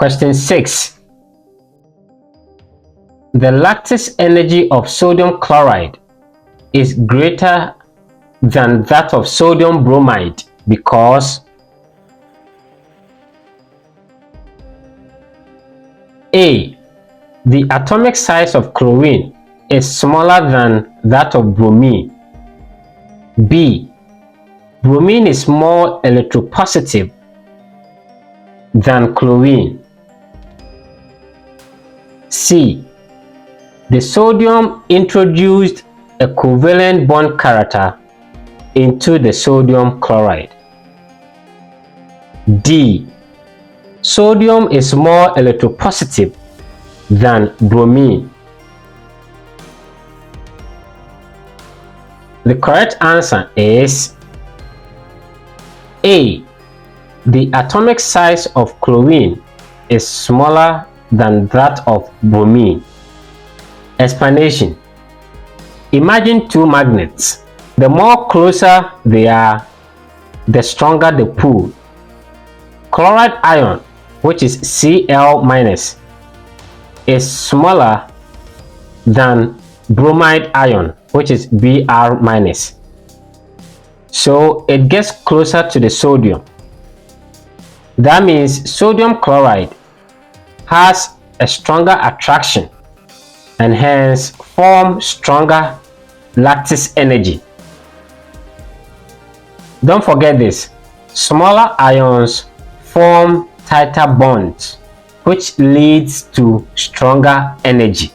Question 6. The lattice energy of sodium chloride is greater than that of sodium bromide because A. The atomic size of chlorine is smaller than that of bromine. B. Bromine is more electropositive than chlorine. C. The sodium introduced a covalent bond character into the sodium chloride. D. Sodium is more electropositive than bromine. The correct answer is A. The atomic size of chlorine is smaller than that of bromine. Explanation. Imagine two magnets. The more closer they are, the stronger the pull. Chloride ion, which is Cl-, is smaller than bromide ion, which is Br-. So it gets closer to the sodium. That means sodium chloride has a stronger attraction and hence form stronger lattice energy. Don't forget this. Smaller ions form tighter bonds, which leads to stronger energy.